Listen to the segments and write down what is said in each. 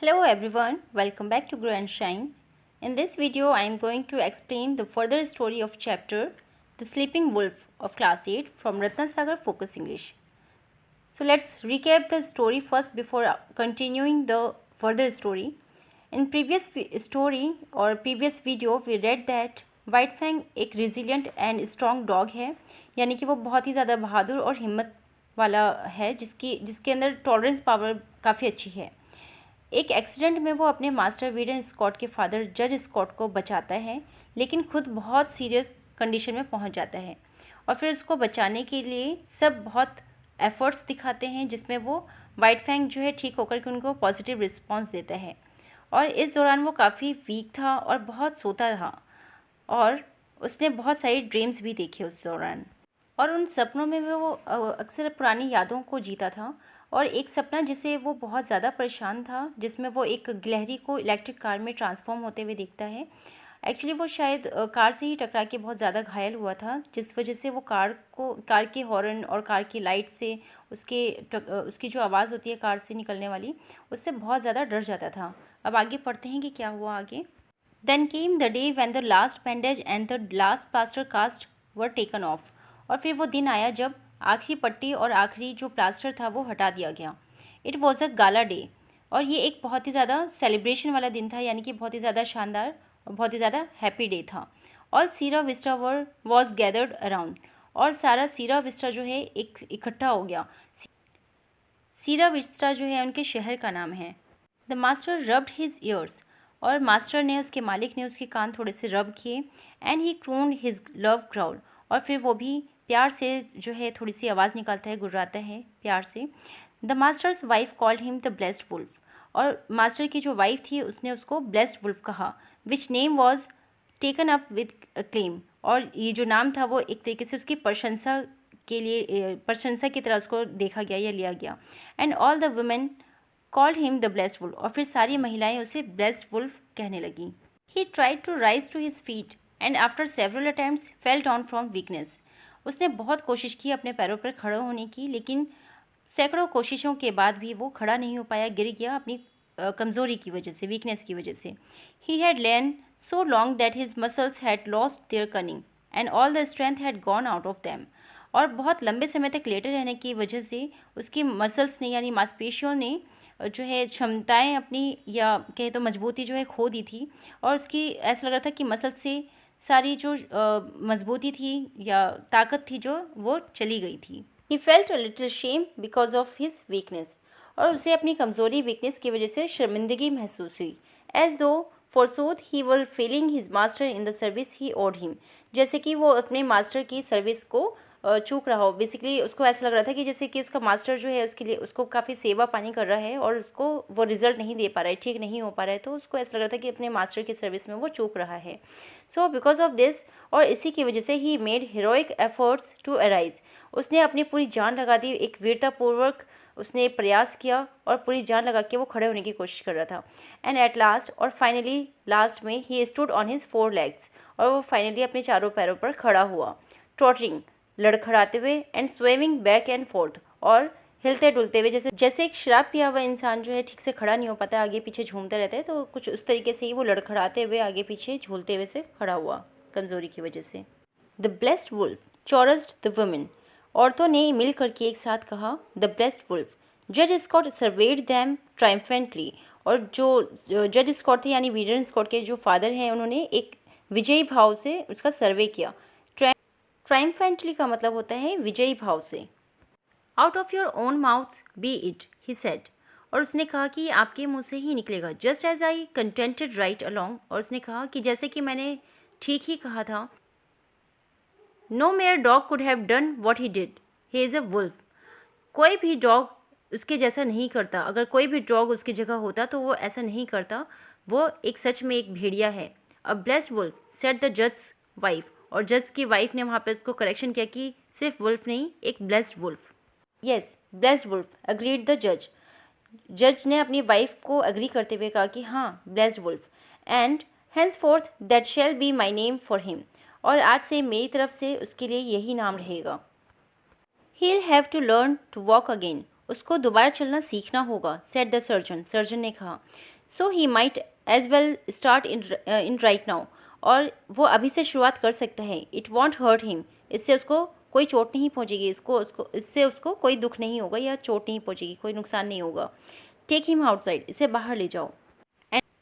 Hello everyone, welcome back to Grow and Shine. In this video, I am going to explain the further story of chapter The Sleeping Wolf of Class 8 from Ratnasagar Focus English. So let's recap the story first before continuing the further story. In previous previous video, we read that White Fang एक resilient and strong dog है, यानी कि वो बहुत ही ज़्यादा बहादुर और हिम्मत वाला है जिसके अंदर टॉलरेंस पावर काफ़ी अच्छी है। एक एक्सीडेंट में वो अपने मास्टर वीडन स्कॉट के फादर जज स्कॉट को बचाता है, लेकिन खुद बहुत सीरियस कंडीशन में पहुंच जाता है और फिर उसको बचाने के लिए सब बहुत एफर्ट्स दिखाते हैं, जिसमें वो वाइट फैंग जो है ठीक होकर के उनको पॉजिटिव रिस्पॉन्स देता है। और इस दौरान वो काफ़ी वीक था और बहुत सोता रहा और उसने बहुत सारी ड्रीम्स भी देखे उस दौरान, और उन सपनों में वो अक्सर पुरानी यादों को जीता था। और एक सपना जिसे वो बहुत ज़्यादा परेशान था, जिसमें वो एक गिलहरी को इलेक्ट्रिक कार में ट्रांसफॉर्म होते हुए देखता है। एक्चुअली वो शायद कार से ही टकरा के बहुत ज़्यादा घायल हुआ था, जिस वजह से वो कार के हॉर्न और कार की लाइट से उसकी जो आवाज़ होती है कार से निकलने वाली, उससे बहुत ज़्यादा डर जाता था। अब आगे पढ़ते हैं कि क्या हुआ आगे। Then came the day when the last bandage and the last plaster cast were taken off. और फिर वो दिन आया जब आखिरी पट्टी और आखिरी जो प्लास्टर था वो हटा दिया गया। It was a gala day, और ये एक बहुत ही ज़्यादा सेलिब्रेशन वाला दिन था, यानी कि बहुत ही ज़्यादा शानदार और बहुत ही ज़्यादा हैप्पी डे था। All Sira Vista was gathered around, और सारा सीरा विस्टा जो है एक इकट्ठा हो गया। सीरा विस्टा जो है उनके शहर का नाम है। The master rubbed his years, और मास्टर ने उसके मालिक ने उसके कान थोड़े से रब किए। And he crooned his love crowd, और फिर वो भी प्यार से जो है थोड़ी सी आवाज़ निकालता है, गुर्राता है प्यार से। The master's wife called him the blessed wolf, और मास्टर की जो वाइफ थी उसने उसको ब्लेस्ड वुल्फ कहा, which name was taken up with claim, और ये जो नाम था वो एक तरीके से उसकी प्रशंसा की तरह उसको देखा गया या लिया गया। And all the women called him the blessed wolf, और फिर सारी महिलाएं उसे ब्लेस्ड वुल्फ कहने लगी। He tried to rise to his feet and after several attempts fell down from weakness. उसने बहुत कोशिश की अपने पैरों पर खड़े होने की, लेकिन सैकड़ों कोशिशों के बाद भी वो खड़ा नहीं हो पाया, गिर गया अपनी कमज़ोरी की वजह से, वीकनेस की वजह से। He had lane so long that his muscles had lost their cunning and all the strength had gone out of them, और बहुत लंबे समय तक लेटे रहने की वजह से उसकी मसल्स ने यानी मांसपेशियों ने जो है क्षमताएं अपनी, या कहे तो मजबूती जो है खो दी थी, और उसकी ऐसा लग रहा था कि मसल से सारी जो मजबूती थी या ताकत थी जो वो चली गई थी। He felt a little shame because of his weakness, और उसे अपनी कमज़ोरी वीकनेस की वजह से शर्मिंदगी महसूस हुई। As though forsooth he was failing his master in the service he owed him, जैसे कि वो अपने मास्टर की सर्विस को चूक रहा हो। बेसिकली उसको ऐसा लग रहा था कि जैसे कि उसका मास्टर जो है उसके लिए उसको काफ़ी सेवा पानी कर रहा है और उसको वो रिजल्ट नहीं दे पा रहा है, ठीक नहीं हो पा रहा है, तो उसको ऐसा लग रहा था कि अपने मास्टर की सर्विस में वो चूक रहा है। सो बिकॉज ऑफ दिस, और इसी की वजह से he made heroic efforts to arise, उसने अपनी पूरी जान लगा दी, एक वीरतापूर्वक उसने प्रयास किया और पूरी जान लगा के वो खड़े होने की कोशिश कर रहा था। एंड एट लास्ट, और फाइनली लास्ट में, he stood on his 4 legs, और वो फाइनली अपने चारों पैरों पर खड़ा हुआ। टॉटरिंग, लड़खड़ाते हुए, एंड स्वेविंग बैक एंड फोर्थ, और हिलते डुलते हुए, जैसे एक शराब पिया हुआ इंसान जो है ठीक से खड़ा नहीं हो पाता, आगे पीछे झूमता रहता है, तो कुछ उस तरीके से ही वो लड़खड़ाते हुए आगे पीछे झूलते हुए से खड़ा हुआ कमज़ोरी की वजह से। The blessed wolf chorused the women, औरतों ने मिल करके एक साथ कहा द ब्लेस्ड वुल्फ। जज स्कॉट सर्वेड दैम ट्रायम्फेंटली, और जो जज स्कॉट थे यानी वीडन स्कॉट के जो फादर हैं, उन्होंने एक विजयी भाव से उसका सर्वे किया। ट्रायम्फेंटली का मतलब होता है विजयी भाव से। Out of your own mouth B it, he said, और उसने कहा कि ये आपके मुंह से ही निकलेगा। Just as I contended right along, और उसने कहा कि जैसे कि मैंने ठीक ही कहा था। No mere dog could have done what he did, he is a wolf. कोई भी डॉग उसके जैसा नहीं करता, अगर कोई भी डॉग उसकी जगह होता तो वो ऐसा नहीं करता, वो एक सच में एक भेड़िया है। A blessed wolf said the जज वाइफ, और जज की वाइफ ने वहाँ पे उसको करेक्शन किया कि सिर्फ वुल्फ नहीं, एक blessed wolf. Yes, blessed wolf agreed the जज। जज ने अपनी वाइफ को अग्री करते हुए कहा कि हाँ, blessed wolf. And henceforth that shall be my name for him, और आज से मेरी तरफ से उसके लिए यही नाम रहेगा। He'll have to learn to walk again, उसको दोबारा चलना सीखना होगा, सेड द सर्जन, सर्जन ने कहा। So he might as well start in right now, और वो अभी से शुरुआत कर सकता है। इट वॉन्ट हर्ट हिम, इससे उसको कोई चोट नहीं पहुंचेगी, इससे उसको कोई दुख नहीं होगा या चोट नहीं पहुंचेगी, कोई नुकसान नहीं होगा। टेक हिम आउटसाइड, इसे बाहर ले जाओ।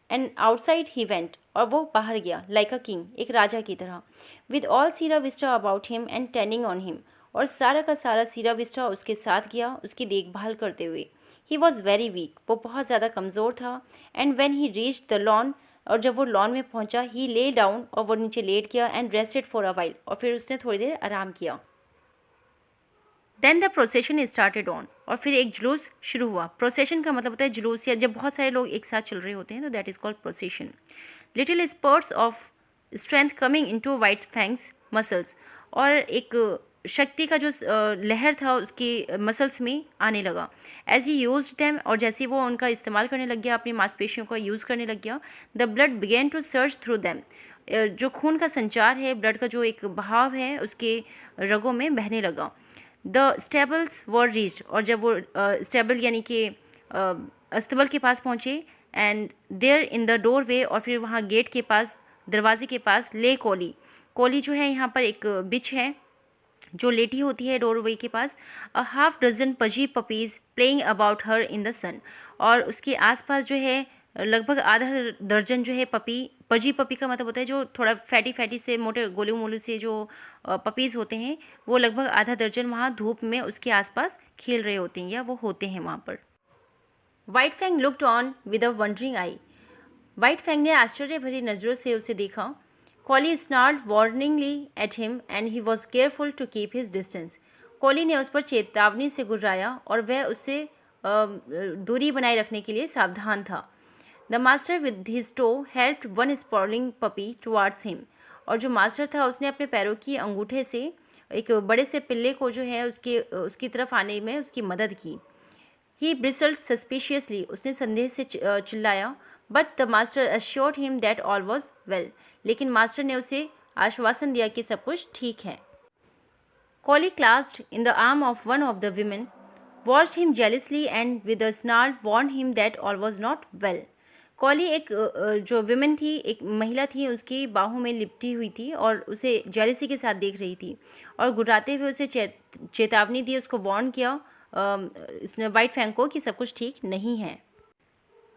एंड आउटसाइड ही वेंट, और वो बाहर गया, लाइक अ किंग, एक राजा की तरह। With all Sira Vista about him and tending on him, और सारा का सारा सीरा विस्टा उसके साथ गया, उसकी देखभाल करते हुए। ही वॉज वेरी वीक, वो बहुत ज़्यादा कमज़ोर था। And when he reach the lawn, और जब वो लॉन में पहुंचा, ही ले डाउन, और वो नीचे लेट गया। And rested for a while, और फिर उसने थोड़ी देर आराम किया। Then the procession started on, और फिर एक जुलूस शुरू हुआ। प्रोसेशन का मतलब होता है जुलूस, या जब बहुत सारे लोग एक साथ चल रहे होते हैं तो that is called procession. Little spurts of strength coming into White Fang's muscles, और एक शक्ति का जो लहर था उसके मसल्स में आने लगा। एज ही यूज दैम, और जैसे वो उनका इस्तेमाल करने लग गया, अपनी मांसपेशियों का यूज़ करने लग गया, the blood began to search through them, जो खून का संचार है, ब्लड का जो एक बहाव है, उसके रगों में बहने लगा। द स्टेबल्स वर रीच्ड, और जब वो स्टेबल यानी कि अस्तबल के पास पहुँचे, and there in the doorway, और फिर वहाँ गेट के पास, दरवाजे के पास, ले कोली। कोली जो है यहाँ पर एक बिच है जो लेटी होती है डोरवे के पास। A half dozen pudgy puppies playing about her in the sun, और उसके आसपास जो है लगभग आधा दर्जन जो है पजी पपी का मतलब होता है जो थोड़ा फैटी से मोटे गोलू मोलू से जो पपीज़ होते हैं, वो लगभग आधा दर्जन वहाँ धूप में उसके आसपास खेल रहे होते हैं या वो होते हैं वहाँ पर। White Fang looked on with a wondering eye, White Fang ने आश्चर्य भरी नज़रों से उसे देखा। Collie snarled warningly at him and he was careful to keep his distance, Collie ने उस पर चेतावनी से गुर्राया और वह उससे दूरी बनाए रखने के लिए सावधान था। The master with his toe helped one sprawling puppy towards him, और जो मास्टर था उसने अपने पैरों की अंगूठे से एक बड़े से पिल्ले को जो है उसकी तरफ आने में उसकी मदद की। ही ब्रिसल्ड सस्पिशियसली, उसने संदेह से चिल्लाया। But the master assured him that all was well, लेकिन मास्टर ने उसे आश्वासन दिया कि सब कुछ ठीक है। Collie clasped in the arm of one of the women, watched him jealously and with a snarl warned him that all was not well. Collie एक जो विमेन थी, एक महिला थी, उसकी बाहों में लिपटी हुई थी और उसे जेलसी के साथ देख रही थी, और गुर्राते हुए उसे चेतावनी दी, उसको वार्न किया इसने वाइट फैंग को कि सब कुछ ठीक नहीं है।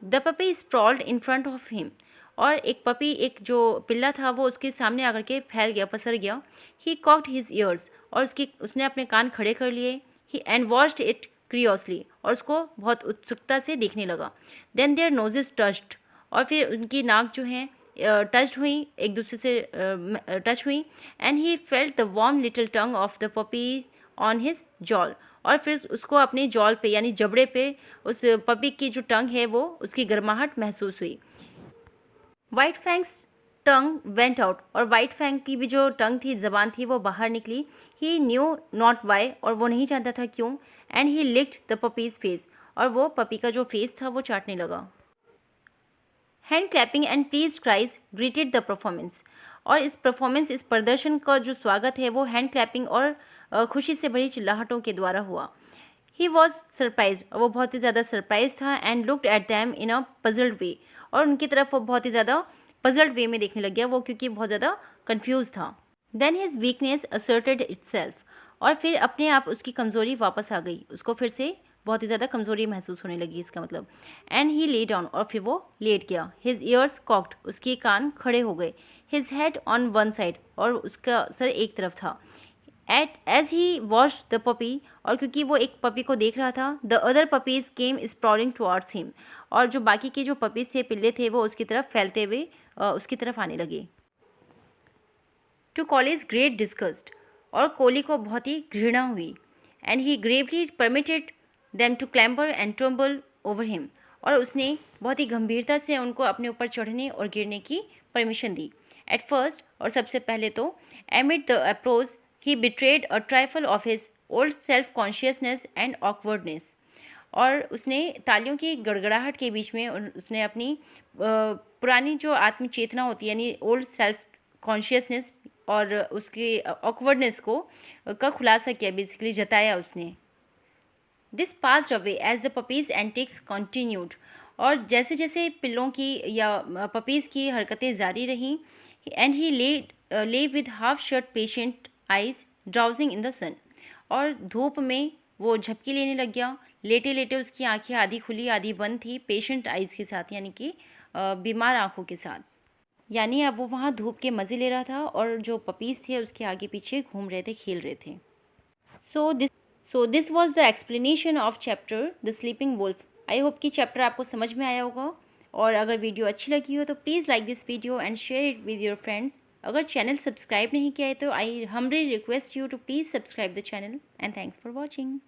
The puppy sprawled in front of him, और एक पपी, एक जो पिल्ला था वो उसके सामने आकर के फैल गया, पसर गया। ही कॉक्ड हिज ईयर्स, और उसने अपने कान खड़े कर लिए। ही एंड वॉच्ड इट क्रियोसली, और उसको बहुत उत्सुकता से देखने लगा। देन देयर नोजेस टच्ड, और फिर उनकी नाक जो है टच्ड हुई, एक दूसरे से टच हुई। And he felt the warm little tongue of the puppy on his जॉल, और फिर उसको अपने जॉल पे यानी जबड़े पे उस पपी की जो टंग है वो उसकी गर्माहट महसूस हुई। वाइट फैंग्स टंग वेंट आउट, और वाइट फैंग की भी जो टंग थी, जबान थी, वो बाहर निकली। ही न्यू नॉट वाई, और वो नहीं जानता था क्यों। And he licked the puppies face, और वो पपी का जो फेस था वो चाटने लगा। Hand clapping and please cries greeted the performance, और इस प्रदर्शन का जो स्वागत है वो हैंड क्लैपिंग और खुशी से भरी चिल्लाहटों के द्वारा हुआ। ही वॉज सरप्राइज, और वो बहुत ही ज़्यादा सरप्राइज था। And looked at them in a puzzled way, और उनकी तरफ वो बहुत ही ज़्यादा पजल्ड वे में देखने लग गया वो, क्योंकि बहुत ज़्यादा कन्फ्यूज था। Then his weakness asserted itself, और फिर अपने आप उसकी कमज़ोरी वापस आ गई, उसको फिर से बहुत ही ज़्यादा कमज़ोरी महसूस होने लगी, इसका मतलब। एंड ही ले डाउन, और फिर वो लेट गया। हिज ईयर्स कॉक्ड, उसके कान खड़े हो गए। His head on one side, और उसका सर एक तरफ था। As he watched the puppy, और क्योंकि वो एक पपी को देख रहा था, the other puppies came sprawling towards him, और जो बाकी के जो पपीज़ थे, पिल्ले थे, वो उसकी तरफ फैलते हुए उसकी तरफ आने लगे। टू कॉलीज ग्रेट डिस्गस्ट, और कोली को बहुत ही घृणा हुई। And he gravely permitted them to clamber and tumble over him, और उसने बहुत ही गंभीरता से उनको अपने ऊपर चढ़ने और गिरने की परमिशन दी। एट फर्स्ट, और सबसे पहले तो, एमिड the approach he betrayed a trifle of his old self consciousness and awkwardness, और उसने तालियों की गड़गड़ाहट के बीच में उसने अपनी पुरानी जो आत्मचेतना होती है, यानी ओल्ड सेल्फ कॉन्शियसनेस और उसके ऑकवर्डनेस का खुलासा किया, बेसिकली जताया उसने। This passed away as the puppies antics continued. और जैसे जैसे पिल्लों की या पपीज़ की हरकतें जारी रहीं, and he lay with half shut patient eyes drowsing in the sun. और धूप में वो झपकी लेने लग गया, लेटे लेटे उसकी आंखें आधी खुली आधी बंद थी, पेशेंट आइज़ के साथ, यानी कि बीमार आंखों के साथ। यानी अब वो वहाँ धूप के मज़े ले रहा था और जो पपीज़ थे उसके आगे पीछे घूम रहे थे, खेल रहे थे। So this was the explanation of chapter the sleeping wolf. I hope कि चैप्टर आपको समझ में आया होगा, और अगर वीडियो अच्छी लगी हो तो please like this video and share it with your friends. अगर चैनल सब्सक्राइब नहीं किया है तो I humbly request you to please subscribe the channel, and thanks for watching.